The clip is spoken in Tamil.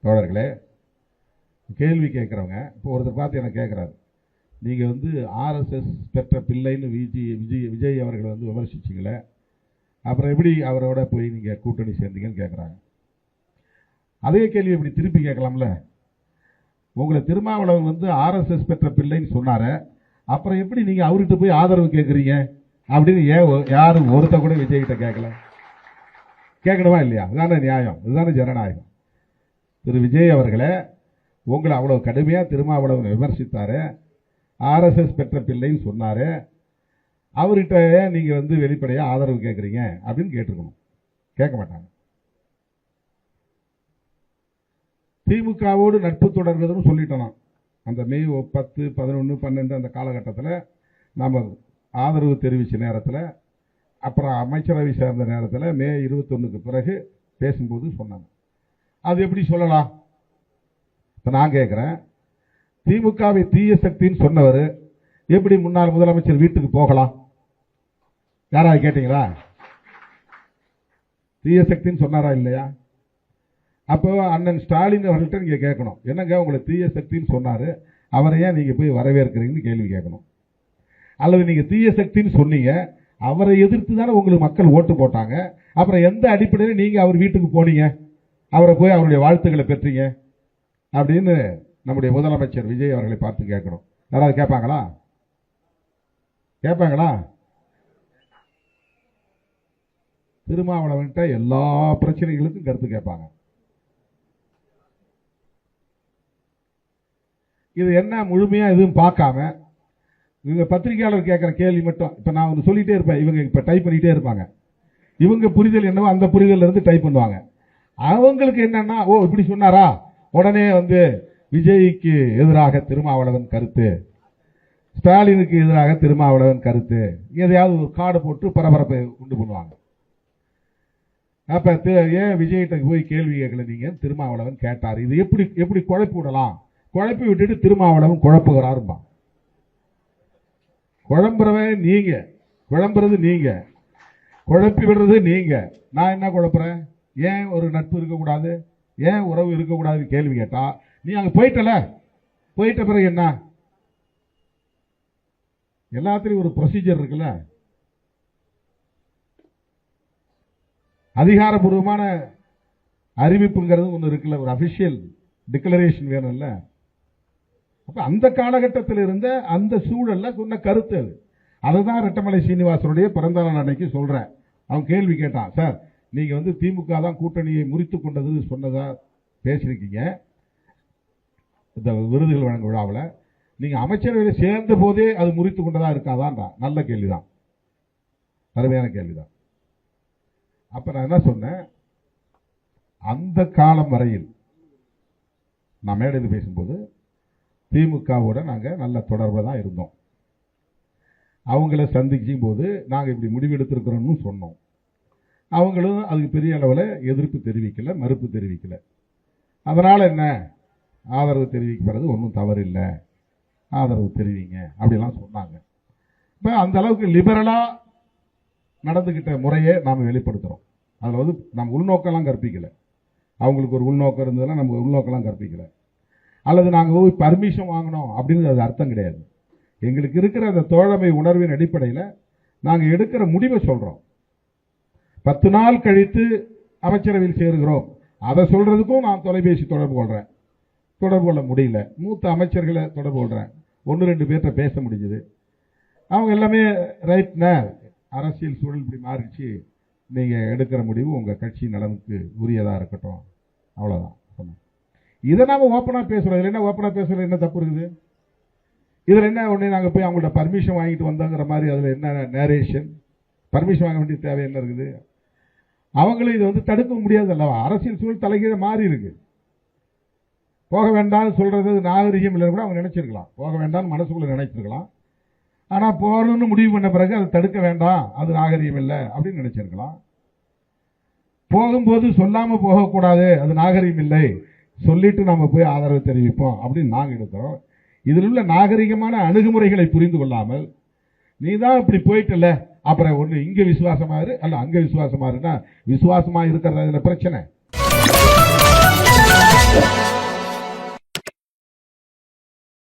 தோழர்களே, கேள்வி கேட்குறவங்க இப்போ ஒருத்தர் பார்த்து எனக்கு கேட்குறாரு, நீங்கள் வந்து ஆர்எஸ்எஸ் பெற்ற பிள்ளைன்னு விஜய் அவர்களை வந்து விமர்சிச்சிங்களே, அப்புறம் எப்படி அவரோட போய் நீங்கள் கூட்டணி சேர்ந்தீங்கன்னு கேட்குறாங்க. அதே கேள்வி இப்படி திருப்பி கேட்கலாம்ல. உங்களை திருமாவளவன் வந்து ஆர்எஸ்எஸ் பெற்ற பிள்ளைன்னு சொன்னாரு, அப்புறம் எப்படி நீங்க அவர்கிட்ட போய் ஆதரவு கேட்குறீங்க அப்படின்னு யாரும் ஒருத்த கூட விஜய்கிட்ட கேட்கல? கேட்கணுமா இல்லையா? இதுதானே நியாயம், இதுதானே ஜனநாயகம். திரு விஜய் அவர்களே, உங்களை அவ்வளவு கடுமையா திருமாவளவன் விமர்சித்தாரு, ஆர்எஸ்எஸ் பெற்ற பிள்ளைன்னு சொன்னாரு, அவர்கிட்ட நீங்க வந்து வெளிப்படையா ஆதரவு கேட்குறீங்க அப்படின்னு கேட்டிருக்கணும். கேட்க மாட்டாங்க. திமுகவோடு நட்பு தொடர்வதுன்னு சொல்லிட்டோம். அந்த மே 10, 11, 12 அந்த காலகட்டத்தில் நாம் ஆதரவு தெரிவித்த நேரத்தில், அப்புறம் அமைச்சரவை சேர்ந்த நேரத்தில் மே 21க்கு பிறகு பேசும்போது சொன்னாங்க. அது எப்படி சொல்லலாம்? இப்போ நான் கேட்குறேன், திமுகவை தீய சக்தின்னு சொன்னவர் எப்படி முன்னாள் முதலமைச்சர் வீட்டுக்கு போகலாம்? யாராவது கேட்டீங்களா? தீய சக்தின்னு சொன்னாரா இல்லையா? அப்போ அண்ணன் ஸ்டாலின் அவர்கள்ட்ட நீங்க கேட்கணும், என்னங்க உங்களை தீய சக்தின்னு சொன்னாரு, அவரை ஏன் நீங்க போய் வரவேற்கிறீங்கன்னு கேள்வி கேட்கணும். அல்லது நீங்க தீய சக்தின்னு சொன்னீங்க, அவரை எதிர்த்து தானே உங்களுக்கு மக்கள் ஓட்டு போட்டாங்க, அப்புறம் எந்த அடிப்படையில் நீங்க அவர் வீட்டுக்கு போனீங்க, அவரை போய் அவருடைய வாழ்த்துக்களை பெற்றீங்க அப்படின்னு நம்முடைய முதலமைச்சர் விஜய் அவர்களை பார்த்து கேட்கணும். யாராவது கேட்பாங்களா? கேட்பாங்களா? திருமாவளவன்ட்ட எல்லா பிரச்சனைகளுக்கும் கருத்து கேட்பாங்க. இது என்ன முழுமையா எதுவும் பார்க்காம இவங்க பத்திரிகையாளர் கேட்கிற கேள்வி மட்டும், இப்ப நான் வந்து சொல்லிட்டே இருப்பேன், இவங்க இப்ப டைப் பண்ணிட்டே இருப்பாங்க. இவங்க புரிதல் என்னவோ அந்த புரிதல் இருந்து டைப் பண்ணுவாங்க. அவங்களுக்கு என்னன்னா, ஓ இப்படி சொன்னாரா, உடனே வந்து விஜய்க்கு எதிராக திருமாவளவன் கருத்து, ஸ்டாலினுக்கு எதிராக திருமாவளவன் கருத்து, எதையாவது ஒரு கார்டு போட்டு பரபரப்பை உண்டு பண்ணுவாங்க. அப்ப ஏன் விஜய்கிட்ட போய் கேள்வி கேட்கல நீங்க? திருமாவளவன் கேட்டார். இது எப்படி குழப்பி விடலாம்? குழப்பி விட்டுட்டு திருமாவளவன் குழப்புகிறாரும்பா. குழம்புறவன் நீங்க, குழம்புறது நீங்க, குழப்பி விடுறது நீங்க. நான் என்ன குழப்புறேன்? ஏன் ஒரு நட்பு இருக்கக்கூடாது, ஏன் உறவு இருக்கக்கூடாது கேள்வி கேட்டா, நீ அங்க போயிட்டல, போயிட்ட பிறகு என்ன? எல்லாத்திலையும் ஒரு ப்ரொசீஜர் இருக்குல்ல, அதிகாரப்பூர்வமான அறிவிப்புங்கிறது ஒன்று இருக்குல்ல, ஒரு அபிஷியல் டிக்ளரேஷன் வேணும்ல. அப்ப அந்த காலகட்டத்தில் இருந்த அந்த சூழல்ல சொன்ன கருத்து அது. அதுதான் ரெட்டமலை சீனிவாசனுடைய பிறந்த நாள் அன்னைக்கு சொல்றேன். அவன் கேள்வி கேட்டான், சார் நீங்க வந்து திமுக தான் கூட்டணியை முறித்து கொண்டது சொன்னதா பேசிருக்கீங்க இந்த விருதுகள் வழங்கும் விழாவில், நீங்க அமைச்சரவையில் சேர்ந்த போதே அது முறித்து கொண்டதா இருக்காதான்? நல்ல கேள்விதான், அருமையான கேள்விதான். அப்ப நான் என்ன சொன்னேன், அந்த காலம் வரையில் நான் மேடையில் பேசும்போது திமுகவோட நாங்க நல்ல தொடர்பு தான் இருந்தோம். அவங்கள சந்திக்கும் போது நாங்க இப்படி முடிவெடுத்திருக்கிறோம்னு சொன்னோம். அவங்களும் அதுக்கு பெரிய அளவில் எதிர்ப்பு தெரிவிக்கல, மறுப்பு தெரிவிக்கல. அதனால என்ன, ஆதரவு தெரிவிக்கிறது ஒன்றும் தவறு இல்லை, ஆதரவு தெரிவிங்க அப்படிலாம் சொன்னாங்க. இப்போ அந்த அளவுக்கு லிபரலா நடந்துகிட்ட முறையை நாம் வெளிப்படுத்துறோம். அதில் வந்து நம்ம உள்நோக்கெல்லாம் கற்பிக்கல. அவங்களுக்கு ஒரு உள்நோக்கம் இருந்ததுன்னா நம்ம உள்நோக்கெல்லாம் கற்பிக்கல. அல்லது நாங்கள் போய் பர்மிஷன் வாங்கணும் அப்படின்னு அது அர்த்தம் கிடையாது. எங்களுக்கு இருக்கிற அந்த தோழமை உணர்வின் அடிப்படையில் நாங்கள் எடுக்கிற முடிவை சொல்றோம். 10 நாள் கழித்து அமைச்சரவையில் சேருகிறோம், அதை சொல்றதுக்கும் நான் தொலைபேசி தொடர்பு கொள்றேன். தொடர்பு கொள்ள முடியல, மூத்த அமைச்சர்களை தொடர்பு கொள்றேன், 1-2 பேர்கிட்ட பேச முடிஞ்சது. அவங்க எல்லாமே ரைட்னா, அரசியல் சூழல் இப்படி மாறிச்சு, நீங்க எடுக்கிற முடிவு உங்க கட்சி நலனுக்கு உரியதா இருக்கட்டும், அவ்வளவுதான் சொன்னேன். இதை நாம ஓப்பனா பேசுறோம். இதுல என்ன ஓப்பனா பேசுறது என்ன தப்பு இருக்குது? இதுல என்ன உடனே நாங்க போய் அவங்கள்ட்ட பர்மிஷன் வாங்கிட்டு வந்தாங்கிற மாதிரி அதுல என்ன நேரேஷன்? பர்மிஷன் வாங்க வேண்டிய தேவை என்ன இருக்குது? அவங்களும் இதை வந்து தடுக்க முடியாது அல்லவா? அரசியல் சூழல் தலைகீழ மாறி இருக்கு. போக வேண்டாம்னு சொல்றது நாகரிகம் இல்லைன்னு கூட அவங்க நினைச்சிருக்கலாம், போக வேண்டாம்னு மனசுக்குள்ள நினைச்சிருக்கலாம். ஆனா போகணும்னு முடிவு பண்ண பிறகு அதை தடுக்க வேண்டாம், அது நாகரிகம் இல்லை அப்படின்னு நினைச்சிருக்கலாம். போகும்போது சொல்லாம போகக்கூடாது, அது நாகரிகம் இல்லை, சொல்லிட்டு நாம போய் ஆதரவு தெரிவிப்போம் அப்படின்னு நாங்க எடுக்கிறோம். இதில் உள்ள நாகரிகமான அணுகுமுறைகளை புரிந்து கொள்ளாமல் நீ தான் இப்படி போயிட்டல, அப்புறம் ஒண்ணு இங்க விசுவாசமா இரு அல்ல அங்க விசுவாசமா இருந்தா, விசுவாசமா இருக்கிறது பிரச்சனை.